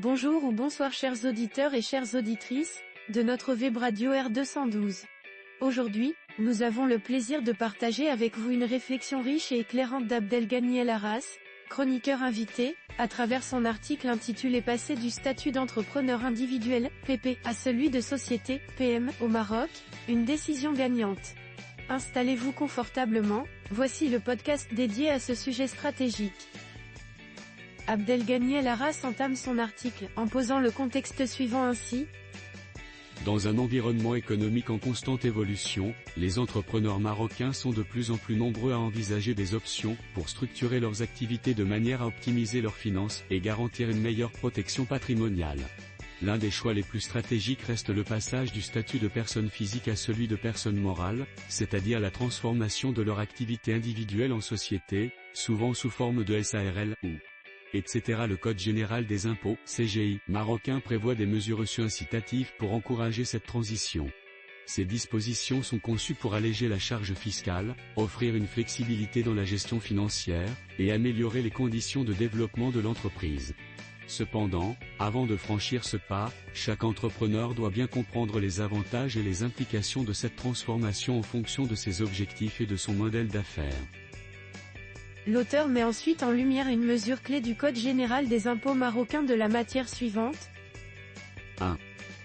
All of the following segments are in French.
Bonjour ou bonsoir chers auditeurs et chères auditrices, de notre web radio R212. Aujourd'hui, nous avons le plaisir de partager avec vous une réflexion riche et éclairante d'Abdelghany El Arras, chroniqueur invité, à travers son article intitulé Passer du statut d'entrepreneur individuel, PP, à celui de société, PM, au Maroc, une décision gagnante. Installez-vous confortablement, voici le podcast dédié à ce sujet stratégique. Abdelghany El Arras entame son article en posant le contexte suivant ainsi. Dans un environnement économique en constante évolution, les entrepreneurs marocains sont de plus en plus nombreux à envisager des options pour structurer leurs activités de manière à optimiser leurs finances et garantir une meilleure protection patrimoniale. L'un des choix les plus stratégiques reste le passage du statut de personne physique à celui de personne morale, c'est-à-dire la transformation de leur activité individuelle en société, souvent sous forme de SARL ou etc. Le Code général des impôts, CGI, marocain prévoit des mesures incitatives pour encourager cette transition. Ces dispositions sont conçues pour alléger la charge fiscale, offrir une flexibilité dans la gestion financière, et améliorer les conditions de développement de l'entreprise. Cependant, avant de franchir ce pas, chaque entrepreneur doit bien comprendre les avantages et les implications de cette transformation en fonction de ses objectifs et de son modèle d'affaires. L'auteur met ensuite en lumière une mesure clé du Code général des impôts marocains de la matière suivante. 1.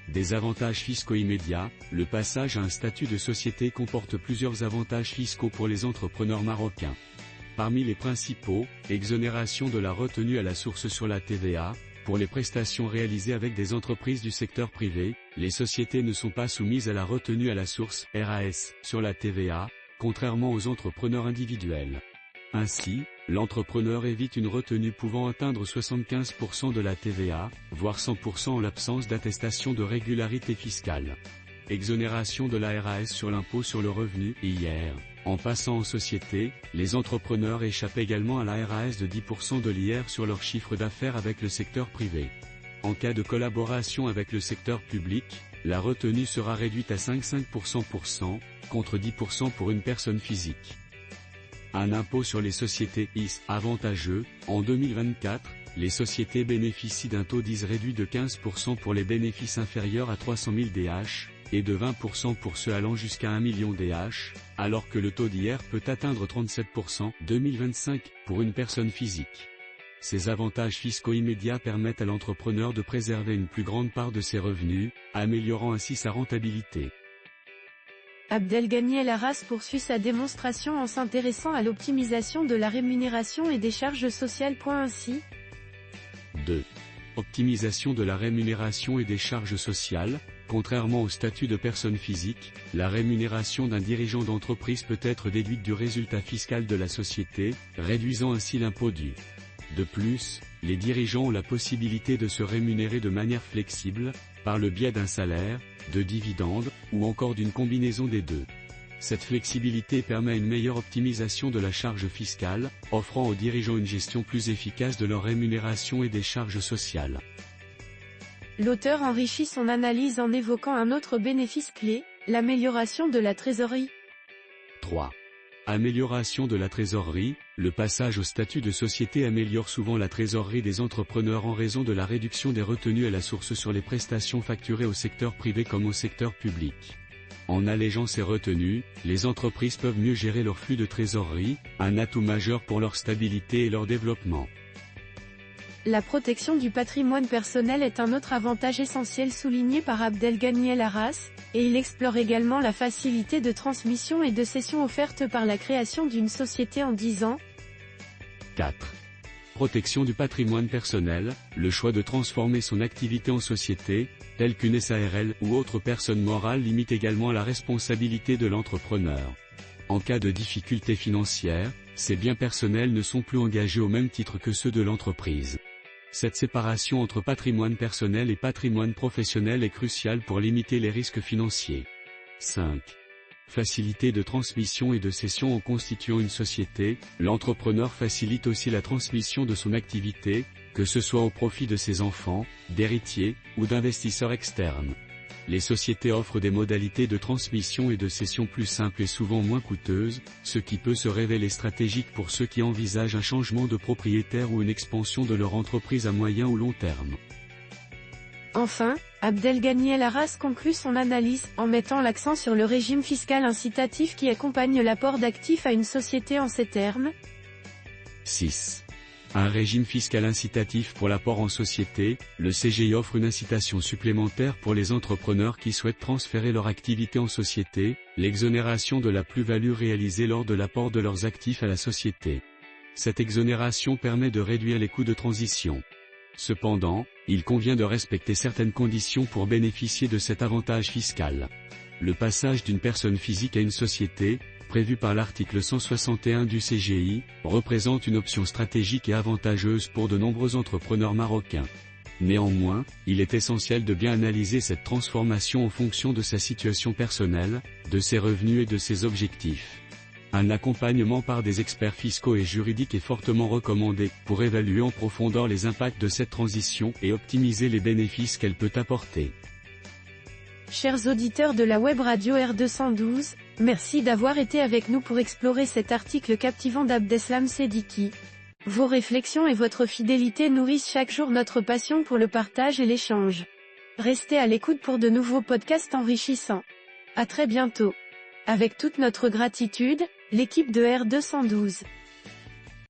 Des avantages fiscaux immédiats. Le passage à un statut de société comporte plusieurs avantages fiscaux pour les entrepreneurs marocains. Parmi les principaux, exonération de la retenue à la source sur la TVA. Pour les prestations réalisées avec des entreprises du secteur privé, les sociétés ne sont pas soumises à la retenue à la source, RAS, sur la TVA, contrairement aux entrepreneurs individuels. Ainsi, l'entrepreneur évite une retenue pouvant atteindre 75% de la TVA, voire 100% en l'absence d'attestation de régularité fiscale. Exonération de la RAS sur l'impôt sur le revenu, IR. En passant en société, les entrepreneurs échappent également à la RAS de 10% de l'IR sur leur chiffre d'affaires avec le secteur privé. En cas de collaboration avec le secteur public, la retenue sera réduite à 5,5%, contre 10% pour une personne physique. Un impôt sur les sociétés IS avantageux. En 2024, les sociétés bénéficient d'un taux d'IS réduit de 15% pour les bénéfices inférieurs à 300 000 DH, et de 20% pour ceux allant jusqu'à 1 million DH, alors que le taux d'IR peut atteindre 37% 2025 pour une personne physique. Ces avantages fiscaux immédiats permettent à l'entrepreneur de préserver une plus grande part de ses revenus, améliorant ainsi sa rentabilité. Abdelghany El Arras poursuit sa démonstration en s'intéressant à l'optimisation de la rémunération et des charges sociales. Ainsi. 2. Optimisation de la rémunération et des charges sociales. Contrairement au statut de personne physique, la rémunération d'un dirigeant d'entreprise peut être déduite du résultat fiscal de la société, réduisant ainsi l'impôt dû. De plus, les dirigeants ont la possibilité de se rémunérer de manière flexible, par le biais d'un salaire, de dividendes, ou encore d'une combinaison des deux. Cette flexibilité permet une meilleure optimisation de la charge fiscale, offrant aux dirigeants une gestion plus efficace de leur rémunération et des charges sociales. L'auteur enrichit son analyse en évoquant un autre bénéfice clé, l'amélioration de la trésorerie. 3. Amélioration de la trésorerie. Le passage au statut de société améliore souvent la trésorerie des entrepreneurs en raison de la réduction des retenues à la source sur les prestations facturées au secteur privé comme au secteur public. En allégeant ces retenues, les entreprises peuvent mieux gérer leur flux de trésorerie, un atout majeur pour leur stabilité et leur développement. La protection du patrimoine personnel est un autre avantage essentiel souligné par Abdelghany El Arras, et il explore également la facilité de transmission et de cession offerte par la création d'une société en 10 ans. 4. Protection du patrimoine personnel. Le choix de transformer son activité en société, telle qu'une SARL ou autre personne morale, limite également la responsabilité de l'entrepreneur. En cas de difficultés financières, ses biens personnels ne sont plus engagés au même titre que ceux de l'entreprise. Cette séparation entre patrimoine personnel et patrimoine professionnel est cruciale pour limiter les risques financiers. 5. Facilité de transmission et de cession en constituant une société. L'entrepreneur facilite aussi la transmission de son activité, que ce soit au profit de ses enfants, d'héritiers, ou d'investisseurs externes. Les sociétés offrent des modalités de transmission et de cession plus simples et souvent moins coûteuses, ce qui peut se révéler stratégique pour ceux qui envisagent un changement de propriétaire ou une expansion de leur entreprise à moyen ou long terme. Enfin, Abdelghani El Arras conclut son analyse en mettant l'accent sur le régime fiscal incitatif qui accompagne l'apport d'actifs à une société en ces termes. 6. Un régime fiscal incitatif pour l'apport en société, le CGI offre une incitation supplémentaire pour les entrepreneurs qui souhaitent transférer leur activité en société, l'exonération de la plus-value réalisée lors de l'apport de leurs actifs à la société. Cette exonération permet de réduire les coûts de transition. Cependant, il convient de respecter certaines conditions pour bénéficier de cet avantage fiscal. Le passage d'une personne physique à une société, prévu par l'article 161 du CGI, représente une option stratégique et avantageuse pour de nombreux entrepreneurs marocains. Néanmoins, il est essentiel de bien analyser cette transformation en fonction de sa situation personnelle, de ses revenus et de ses objectifs. Un accompagnement par des experts fiscaux et juridiques est fortement recommandé pour évaluer en profondeur les impacts de cette transition et optimiser les bénéfices qu'elle peut apporter. Chers auditeurs de la web radio R212, merci d'avoir été avec nous pour explorer cet article captivant d'Abdeslam Seddiqui. Vos réflexions et votre fidélité nourrissent chaque jour notre passion pour le partage et l'échange. Restez à l'écoute pour de nouveaux podcasts enrichissants. À très bientôt. Avec toute notre gratitude, l'équipe de R212.